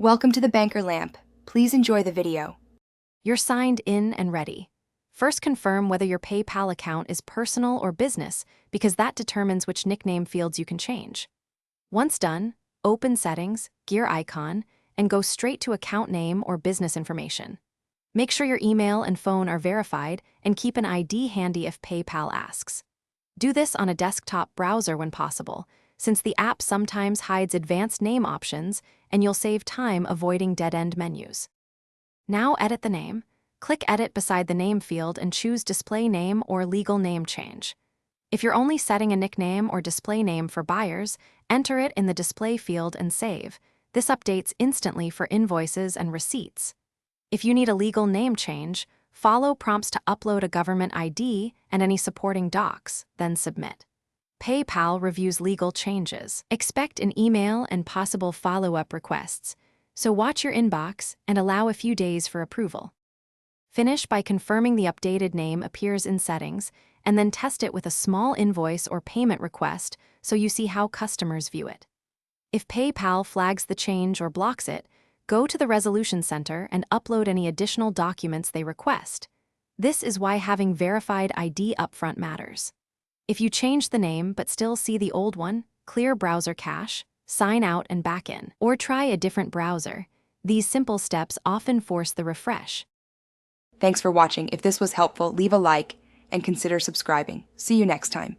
Welcome to the Banker Lamp. Please enjoy the video. You're signed in and ready. First, confirm whether your PayPal account is personal or business, because that determines which nickname fields you can change. Once done, open Settings, gear icon, and go straight to account name or business information. Make sure your email and phone are verified and keep an ID handy if PayPal asks. Do this on a desktop browser when possible, since the app sometimes hides advanced name options and you'll save time avoiding dead-end menus. Now edit the name. Click Edit beside the name field and choose Display Name or Legal Name Change. If you're only setting a nickname or display name for buyers, enter it in the Display field and save. This updates instantly for invoices and receipts. If you need a legal name change, follow prompts to upload a government ID and any supporting docs, then submit. PayPal reviews legal changes. Expect an email and possible follow-up requests, so watch your inbox and allow a few days for approval. Finish by confirming the updated name appears in Settings, and then test it with a small invoice or payment request so you see how customers view it. If PayPal flags the change or blocks it, go to the Resolution Center and upload any additional documents they request. This is why having verified ID upfront matters. If you change the name but still see the old one, clear browser cache, sign out and back in, or try a different browser. These simple steps often force the refresh. Thanks for watching. If this was helpful, leave a like and consider subscribing. See you next time.